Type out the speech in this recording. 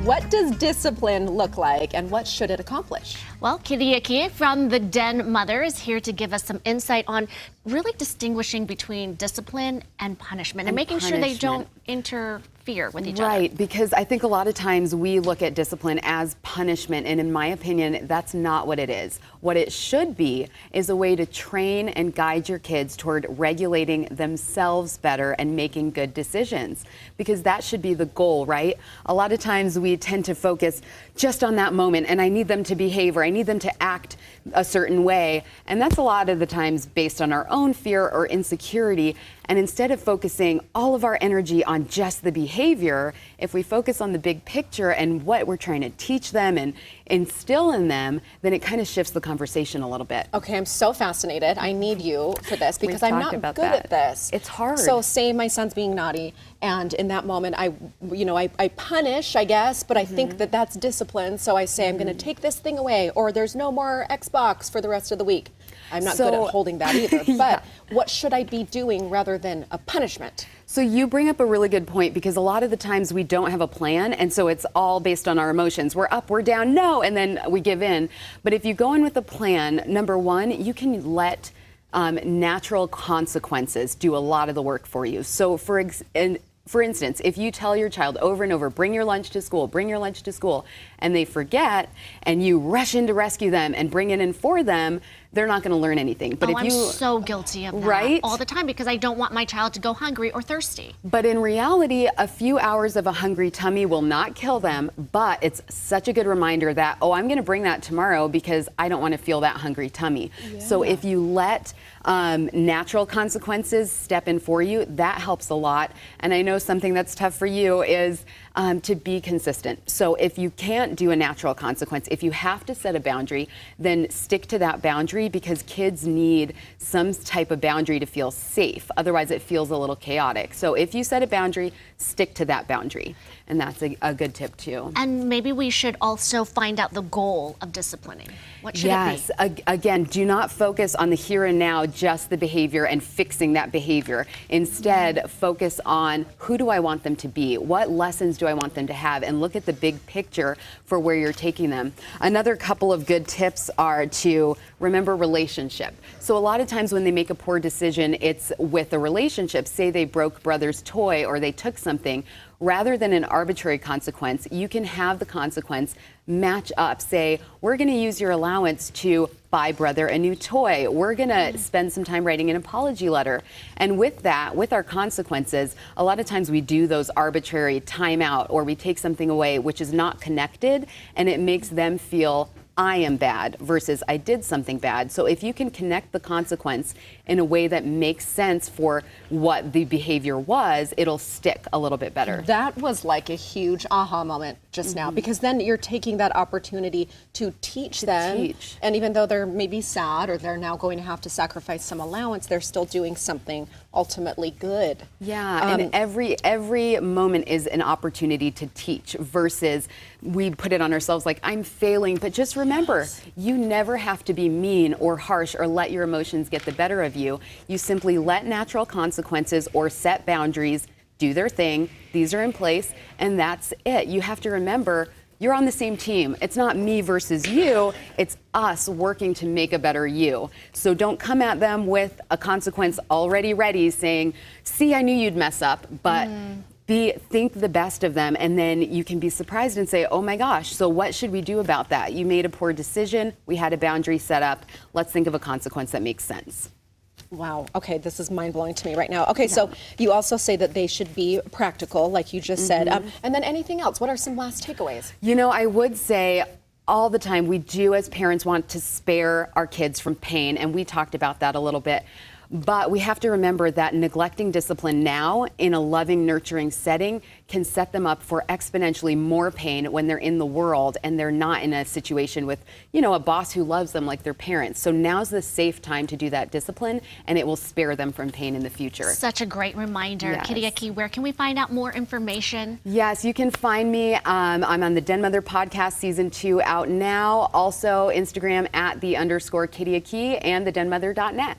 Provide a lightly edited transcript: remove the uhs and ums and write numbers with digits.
What does discipline look like and what should it accomplish? Well, Kitty Aki from the Den Mother is here to give us some insight on really distinguishing between discipline and punishment and making sure they don't interfere with each other. Right, because I think a lot of times we look at discipline as punishment, and in my opinion, that's not what it is. What it should be is a way to train and guide your kids toward regulating themselves better and making good decisions, because that should be the goal, right? A lot of times we tend to focus just on that moment, and I need them to behave or I need them to act a certain way, and that's a lot of the times based on our own fear or insecurity. And instead of focusing all of our energy on just the behavior, if we focus on the big picture and what we're trying to teach them and instill in them, then it kind of shifts the conversation a little bit. Okay, I'm so fascinated. I need you for this because I'm not good at this. It's hard. So say my son's being naughty, and in that moment I punish, I guess, but I think that that's discipline. So I say I'm going to take this thing away, or there's no more Xbox for the rest of the week. I'm not good at holding that either, but what should I be doing rather than a punishment? So you bring up a really good point, because a lot of the times we don't have a plan, and so it's all based on our emotions. We're up, we're down, no, and then we give in. But if you go in with a plan, number one, you can let natural consequences do a lot of the work for you. So for instance, if you tell your child over and over, bring your lunch to school, bring your lunch to school, and they forget, and you rush in to rescue them and bring it in for them, they're not going to learn anything. But I'm so guilty of that all the time, because I don't want my child to go hungry or thirsty. But in reality, a few hours of a hungry tummy will not kill them, but it's such a good reminder that, oh, I'm going to bring that tomorrow because I don't want to feel that hungry tummy. Yeah. So if you let natural consequences step in for you, that helps a lot. And I know something that's tough for you is to be consistent. So if you can't do a natural consequence, if you have to set a boundary, then stick to that boundary, because kids need some type of boundary to feel safe. Otherwise, it feels a little chaotic. So if you set a boundary, stick to that boundary. And that's a good tip too. And maybe we should also find out the goal of disciplining. What should it be? Again, do not focus on the here and now, just the behavior and fixing that behavior. Instead, focus on who do I want them to be? What lessons do I want them to have? And look at the big picture for where you're taking them. Another couple of good tips are to remember relationship. So a lot of times when they make a poor decision, it's with a relationship. Say they broke brother's toy or they took something. Rather than an arbitrary consequence, you can have the consequence match up. Say, we're going to use your allowance to buy brother a new toy. We're going to spend some time writing an apology letter. And with that, with our consequences, a lot of times we do those arbitrary timeout, or we take something away which is not connected, and it makes them feel I am bad versus I did something bad. So if you can connect the consequence in a way that makes sense for what the behavior was, it'll stick a little bit better. That was like a huge aha moment just now, because then you're taking that opportunity to teach them. And even though they're maybe sad or they're now going to have to sacrifice some allowance, they're still doing something ultimately good. Yeah, and every moment is an opportunity to teach, versus we put it on ourselves like, I'm failing. But just remember, you never have to be mean or harsh or let your emotions get the better of you. You simply let natural consequences or set boundaries do their thing. These are in place, and that's it. You have to remember, you're on the same team. It's not me versus you. It's us working to make a better you. So don't come at them with a consequence already ready saying, see, I knew you'd mess up, but think the best of them, and then you can be surprised and say, oh my gosh, so what should we do about that? You made a poor decision. We had a boundary set up. Let's think of a consequence that makes sense. Wow. Okay, this is mind-blowing to me right now. Okay, so you also say that they should be practical, like you just said. And then anything else? What are some last takeaways? You know, I would say all the time we do as parents want to spare our kids from pain, and we talked about that a little bit. But we have to remember that neglecting discipline now in a loving, nurturing setting can set them up for exponentially more pain when they're in the world and they're not in a situation with, a boss who loves them like their parents. So now's the safe time to do that discipline, and it will spare them from pain in the future. Such a great reminder. Yes. Kitty Aki, where can we find out more information? Yes, you can find me. I'm on the Den Mother podcast, season 2 out now. Also Instagram @the_Kitty Aki and thedenmother.net.